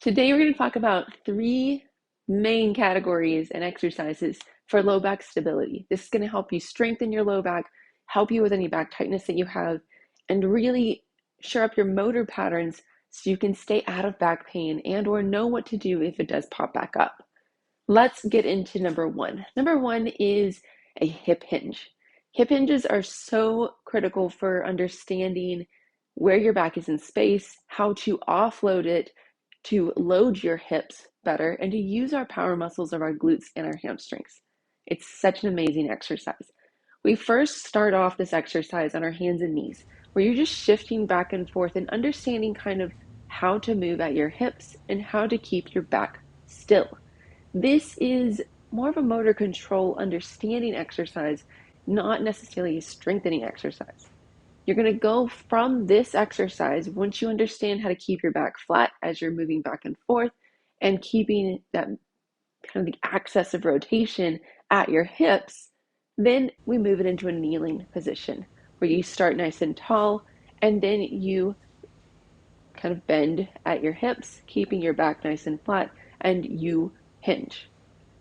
Today we're going to talk about three main categories and exercises for low back stability. This is going to help you strengthen your low back, help you with any back tightness that you have, and really shore up your motor patterns so you can stay out of back pain and or know what to do if it does pop back up. Let's get into number one. Number one is a hip hinge. Hip hinges are so critical for understanding where your back is in space, how to offload it, to load your hips better, and to use our power muscles of our glutes and our hamstrings. It's such an amazing exercise. We first start off this exercise on our hands and knees, where you're just shifting back and forth and understanding kind of how to move at your hips and how to keep your back still. This is more of a motor control understanding exercise, not necessarily a strengthening exercise. You're going to go from this exercise, once you understand how to keep your back flat as you're moving back and forth and keeping that kind of the axis of rotation at your hips, then we move it into a kneeling position where you start nice and tall and then you kind of bend at your hips, keeping your back nice and flat, and you hinge.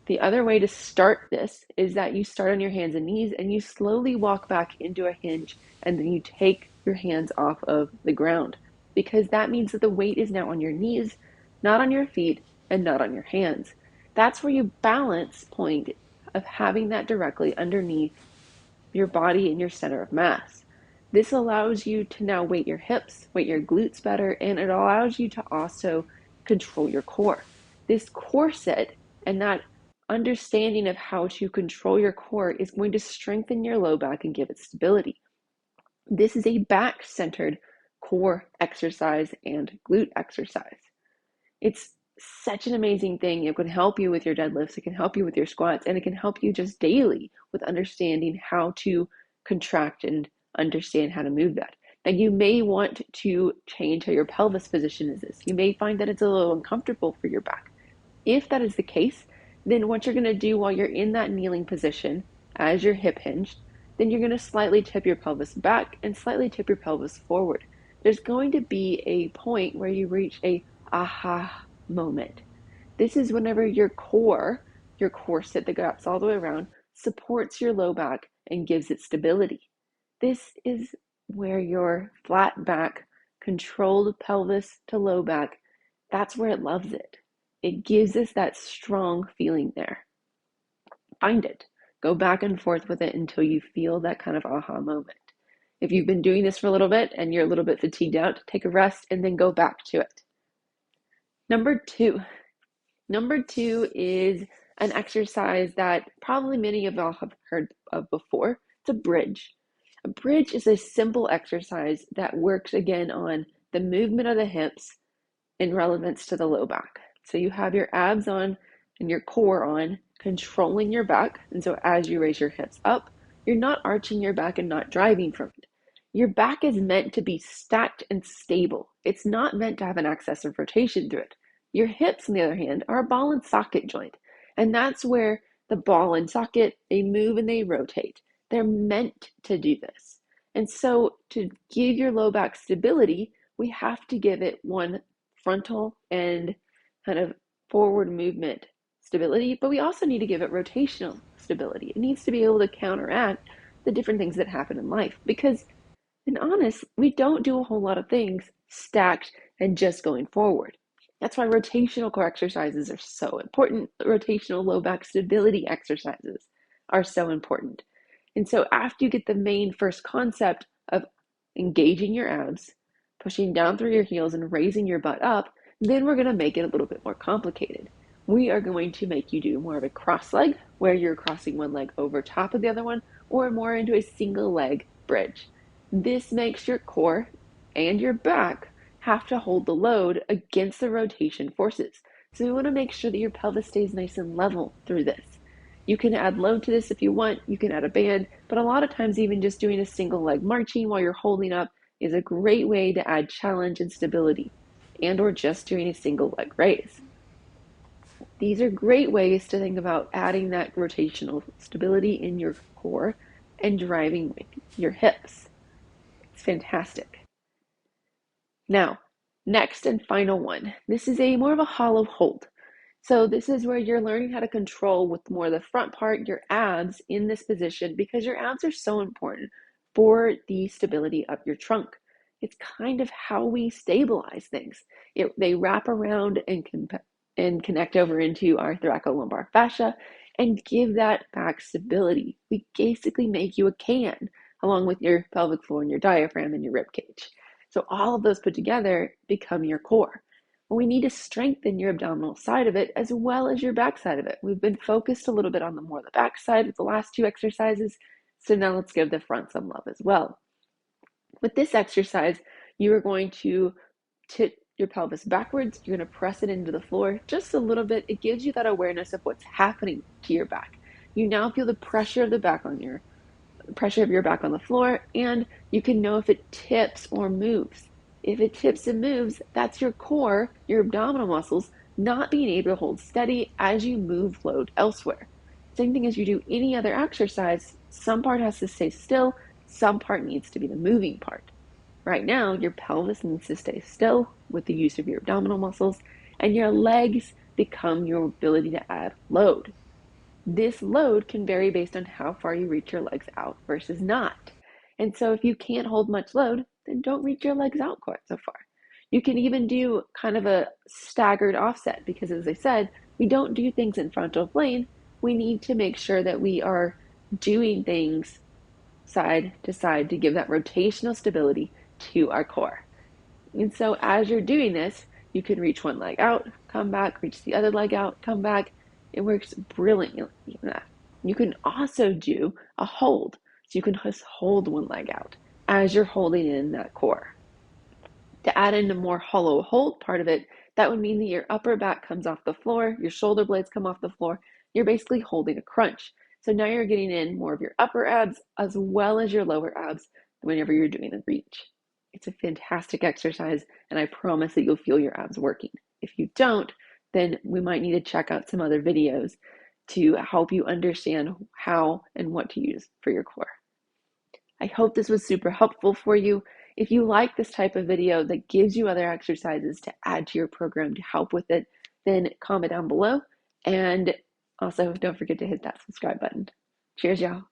The other way to start this is that you start on your hands and knees and you slowly walk back into a hinge and then you take your hands off of the ground, because that means that the weight is now on your knees, not on your feet and not on your hands. That's where your balance point of having that directly underneath your body and your center of mass. This allows you to now weight your hips, weight your glutes better, and it allows you to also control your core. This core set and that understanding of how to control your core is going to strengthen your low back and give it stability. This is a back-centered core exercise and glute exercise. It's such an amazing thing. It can help you with your deadlifts, it can help you with your squats, and it can help you just daily with understanding how to contract and understand how to move that. Now, you may want to change how your pelvis position is this. You may find that it's a little uncomfortable for your back. If that is the case, then what you're going to do while you're in that kneeling position as you're hip hinged, then you're going to slightly tip your pelvis back and slightly tip your pelvis forward. There's going to be a point where you reach a aha moment. This is whenever your core set that wraps all the way around, supports your low back and gives it stability. This is where your flat back, controlled pelvis to low back, that's where it loves it. It gives us that strong feeling there. Find it. Go back and forth with it until you feel that kind of aha moment. If you've been doing this for a little bit and you're a little bit fatigued out, take a rest and then go back to it. Number two is an exercise that probably many of y'all have heard of before. It's a bridge. A bridge is a simple exercise that works again on the movement of the hips in relevance to the low back. So you have your abs on and your core on, controlling your back. And so as you raise your hips up, you're not arching your back and not driving from it. Your back is meant to be stacked and stable. It's not meant to have an excess of rotation through it. Your hips, on the other hand, are a ball and socket joint. And that's where the ball and socket, they move and they rotate. They're meant to do this. And so to give your low back stability, we have to give it one frontal and kind of forward movement stability, but we also need to give it rotational stability. It needs to be able to counteract the different things that happen in life, because in honest, we don't do a whole lot of things stacked and just going forward. That's why rotational core exercises are so important. Rotational low back stability exercises are so important. And so after you get the main first concept of engaging your abs, pushing down through your heels and raising your butt up, then we're going to make it a little bit more complicated. We are going to make you do more of a cross leg, where you're crossing one leg over top of the other one, or more into a single leg bridge. This makes your core and your back have to hold the load against the rotation forces. So we want to make sure that your pelvis stays nice and level through this. You can add load to this if you want. You can add a band, but a lot of times even just doing a single leg marching while you're holding up is a great way to add challenge and stability, and or just doing a single leg raise. These are great ways to think about adding that rotational stability in your core and driving with your hips. It's fantastic. Now, Next and final one. This is a more of a hollow hold. So this is where you're learning how to control with more of the front part, your abs in this position, because your abs are so important for the stability of your trunk. It's kind of how we stabilize things. They wrap around and connect over into our thoracolumbar fascia and give that back stability. We basically make you a can along with your pelvic floor and your diaphragm and your rib cage. So all of those put together become your core. Well, we need to strengthen your abdominal side of it as well as your back side of it. We've been focused a little bit on the more the back side with the last two exercises. So now let's give the front some love as well. With this exercise, you are going to tip your pelvis backwards. You're going to press it into the floor just a little bit. It gives you that awareness of what's happening to your back. You now feel the pressure of the back on your pressure of your back on the floor, and you can know if it tips or moves. If it tips and moves, that's your core, your abdominal muscles, not being able to hold steady as you move load elsewhere. Same thing as you do any other exercise, some part has to stay still, some part needs to be the moving part. Right now, your pelvis needs to stay still with the use of your abdominal muscles, and your legs become your ability to add load. This load can vary based on how far you reach your legs out versus not. And so if you can't hold much load, then don't reach your legs out quite so far. You can even do kind of a staggered offset because, as I said, we don't do things in frontal plane. We need to make sure that we are doing things side to side to give that rotational stability to our core. And so as you're doing this, you can reach one leg out, come back, reach the other leg out, come back. It works brilliantly in that. You can also do a hold. So you can just hold one leg out as you're holding in that core. To add in a more hollow hold part of it, that would mean that your upper back comes off the floor, your shoulder blades come off the floor. You're basically holding a crunch. So now you're getting in more of your upper abs as well as your lower abs whenever you're doing the reach. It's a fantastic exercise, and I promise that you'll feel your abs working. If you don't, then we might need to check out some other videos to help you understand how and what to use for your core. I hope this was super helpful for you. If you like this type of video that gives you other exercises to add to your program to help with it, then comment down below. And also, don't forget to hit that subscribe button. Cheers, y'all.